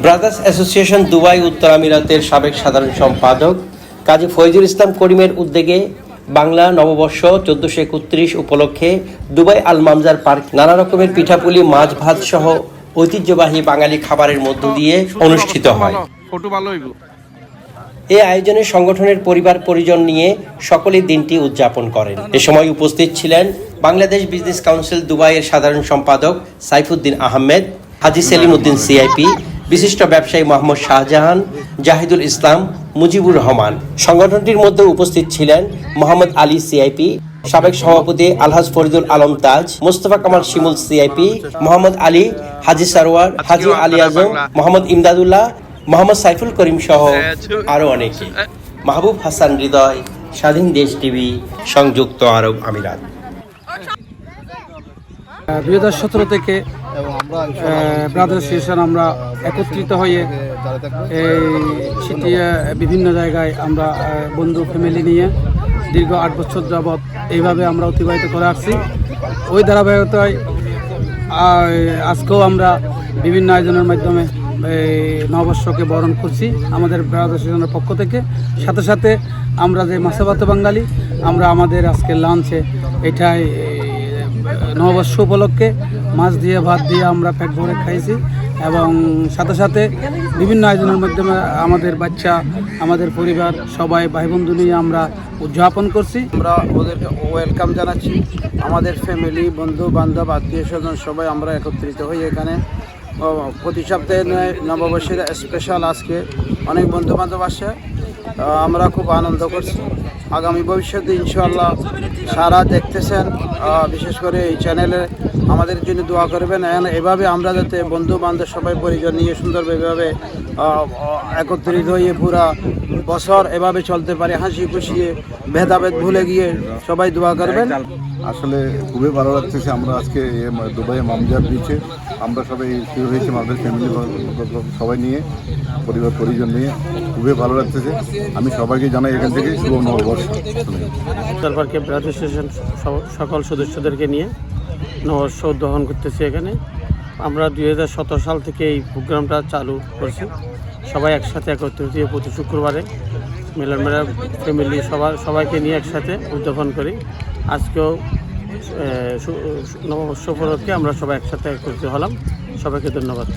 Brothers association Dubai উত্তর আমিরাতের সাবেক সাধারণ সম্পাদক কাজী ফয়জুল ইসলাম করিমের উদ্যোগে বাংলা নববর্ষ 1431 উপলক্ষে দুবাই আল মামজার পার্ক নানা রকমের পিঠাপুলি, মাছ ভাত সহ ঐতিহ্যবাহী বাঙালি খাবারের মধ্য দিয়ে অনুষ্ঠিত হয়। এই আয়োজনে সংগঠনের পরিবার পরিজন নিয়ে সকলেই দিনটি উদযাপন করেন। এ সময় উপস্থিত ছিলেন বাংলাদেশ বিজনেস কাউন্সিল দুবাইয়ের সাধারণ সম্পাদক সাইফুদ্দিন আহমেদ, হাজী সেলিম উদ্দিন সিআইপি, বিশিষ্ট ব্যবসায়ী মোহাম্মদ শাহজাহান, জাহিদুল ইসলাম, মুজিবুর রহমান। সংগঠনটির মধ্যে উপস্থিত ছিলেন মোহাম্মদ আলী সিআইপি, সাবেক সভাপতি আলহাজ ফরিদুল আলম তাজ, মোস্তফা কামাল শিমুল সিআইপি, মোহাম্মদ আলী, হাজী সারোয়ার, হাজী আলী আজম, মোহাম্মদ ইমদাদুল্লাহ, মোহাম্মদ সাইফুল করিম সহ আরো অনেকে। মাহবুব হাসান হৃদয়, স্বাধীন দেশ টিভি, সংযুক্ত আরব আমিরাত। 2017 থেকে ব্রাদার্স অ্যাসোসিয়েশন আমরা একত্রিত হয়ে সিটি বিভিন্ন জায়গায় আমরা বন্ধু ফ্যামিলি নিয়ে দীর্ঘ 8 বছর যাবৎ এইভাবে আমরা অতিবাহিত করে আসছি। ওই ধারাবাহিকতায় আজকেও আমরা বিভিন্ন আয়োজনের মাধ্যমে নববর্ষকে বরণ করছি আমাদের ব্রাদার্স অ্যাসোসিয়েশনের পক্ষ থেকে। সাথে সাথে আমরা যে মাছেভাত বাঙালি, আমরা আমাদের আজকের লাঞ্চে এটাই নববর্ষ উপলক্ষে মাছ দিয়ে ভাত দিয়ে আমরা পেট ভরে খাইছি এবং সাথে সাথে বিভিন্ন আয়োজনের মাধ্যমে আমাদের বাচ্চা, আমাদের পরিবার সবাই ভাই বন্ধু নিয়ে আমরা উদযাপন করছি। আমরা ওদেরকে ওয়েলকাম জানাচ্ছি। আমাদের ফ্যামিলি, বন্ধু বান্ধব, আত্মীয় স্বজন সবাই আমরা একত্রিত হই এখানে। প্রতি সপ্তাহে নববর্ষের স্পেশাল আজকে অনেক বন্ধু বান্ধব আসে, আমরা খুব আনন্দ করছি। আগামী ভবিষ্যতে ইনশাআল্লাহ সারা দেখতেছেন, বিশেষ করে এই চ্যানেলে আমাদের জন্য দোয়া করবেন। এভাবে আমরা যাতে বন্ধু বান্ধব সবাই পরিজন নিয়ে সুন্দরভাবে একত্রিত হয়ে পুরা বছর এভাবে চলতে পারে, হাসি খুশিয়ে ভেদাভেদ ভুলে গিয়ে সবাই দোয়া করবেন। আসলে খুবই ভালো লাগতেছে। আমরা আজকে দুবাই মামজার বিচে আমরা সবাই শুরু হয়েছি আমাদের ফ্যামিলি সবাই নিয়ে, পরিবার পরিজন নিয়ে, খুবই ভালো লাগতেছে। আমি সবাইকে জানাই এখান থেকে শুভ নববর্ষ। সরকারকে ব্রাদার্স অ্যাসোসিয়েশন সকল সদস্যদেরকে নিয়ে নববর্ষ উদ্যাপন করতেছি এখানে। আমরা 2017 সাল থেকে এই প্রোগ্রামটা চালু করছি। সবাই একসাথে একত্রিত হয়ে প্রতি শুক্রবারে মেলা ফ্যামিলি সবাইকে নিয়ে একসাথে উদযাপন করি। আজকেও নববর্ষ উপলক্ষে আমরা সবাই একসাথে একত্রিত হলাম। সবাইকে ধন্যবাদ।